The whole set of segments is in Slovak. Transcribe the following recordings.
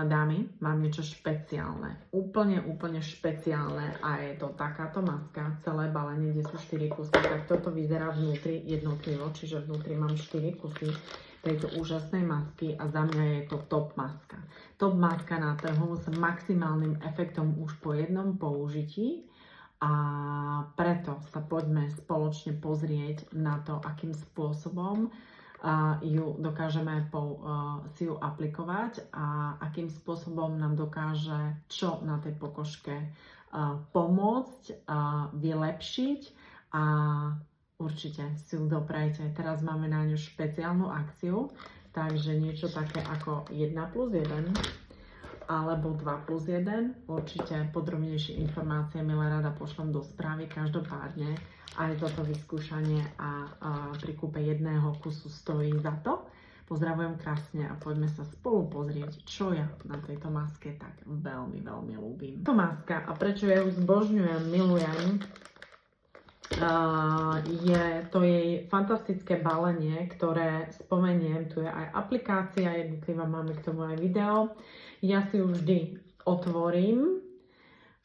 Dámy, mám niečo špeciálne, úplne špeciálne a je to takáto maska, celé balenie, kde sú 4 kusy, tak toto vyzerá vnútri jednotlivo, čiže vnútri mám 4 kusy tejto úžasnej masky a za mňa je to top maska. Top maska na trhu s maximálnym efektom už po jednom použití a preto sa poďme spoločne pozrieť na to, akým spôsobom ju dokážeme si ju aplikovať a akým spôsobom nám dokáže čo na tej pokožke pomôcť, vylepšiť a určite si ju doprajte. Teraz máme na ňu špeciálnu akciu, takže niečo také ako 1+1 alebo 2+1. Určite podrobnejšie informácie milé rada pošlem do správy. Každopádne aj toto vyskúšanie a pri kúpe jedného kusu stojí za to. Pozdravujem krásne a poďme sa spolu pozrieť, čo ja na tejto maske tak veľmi ľúbim. Táto maska a prečo ja ju zbožňujem, milujem, je to jej fantastické balenie, ktoré spomeniem, tu je aj aplikácia, jednotlivá máme k tomu aj video. Ja si ju vždy otvorím,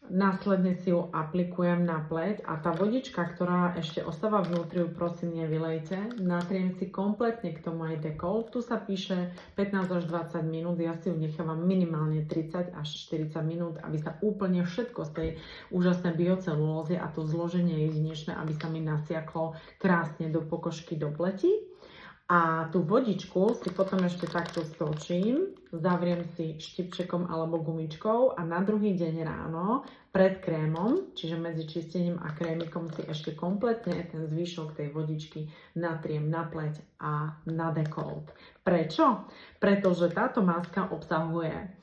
následne si ju aplikujem na pleť a tá vodička, ktorá ešte ostáva vnútri, ju prosím nevylejte. Natriem si kompletne k tomu aj dekolt. Tu sa píše 15 až 20 minút, ja si ju nechávam minimálne 30 až 40 minút, aby sa úplne všetko z tej úžasnej biocelulózy a to zloženie jedinečné, aby sa mi nasiaklo krásne do pokožky, do pleti. A tú vodičku si potom ešte takto stočím, zavriem si štipčekom alebo gumičkou a na druhý deň ráno pred krémom, čiže medzi čistením a krémikom si ešte kompletne ten zvyšok tej vodičky natriem na pleť a na dekolt. Prečo? Pretože táto maska obsahuje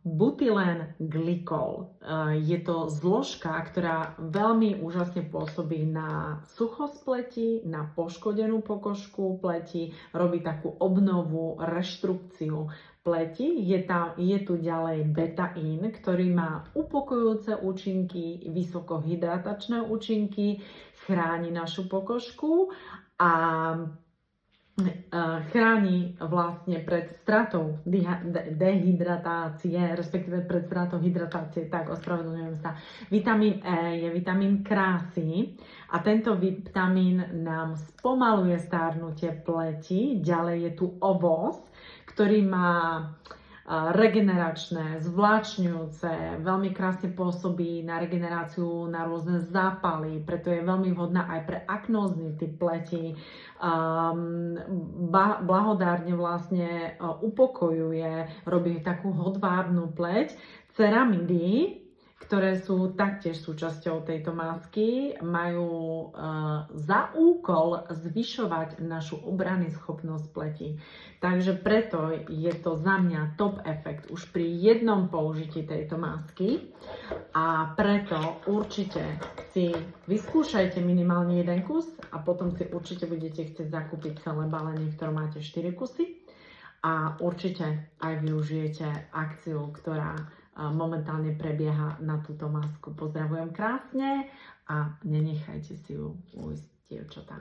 butylen glykol. Je to zložka, ktorá veľmi úžasne pôsobí na suchosť pleti, na poškodenú pokožku pleti, robí takú obnovu, reštrukciu pleti. Je tu ďalej betaín, ktorý má upokojujúce účinky, vysokohydratačné účinky, chráni našu pokožku a chráni vlastne pred stratou dehydratácie, respektíve pred stratou hydratácie, tak ospravedlňujem sa. Vitamín E je vitamín krásy a tento vitamín nám spomaluje stárnutie pleti. Ďalej je tu ovoz, ktorý má regeneračné, zvláčňujúce, veľmi krásne pôsobí na regeneráciu, na rôzne zápaly, preto je veľmi vhodná aj pre aknózny typ pleti. Blahodárne vlastne upokojuje, robí takú hodvábnu pleť. Ceramidy, ktoré sú taktiež súčasťou tejto masky, majú za úkol zvyšovať našu obranyschopnosť pleti. Takže preto je to za mňa top efekt už pri jednom použití tejto masky a preto určite si vyskúšajte minimálne jeden kus a potom si určite budete chcieť zakúpiť celé balenie, v ktorom máte 4 kusy a určite aj využijete akciu, ktorá momentálne prebieha na túto masku. Pozdravujem krásne a nenechajte si ju ujsť, dievčatá.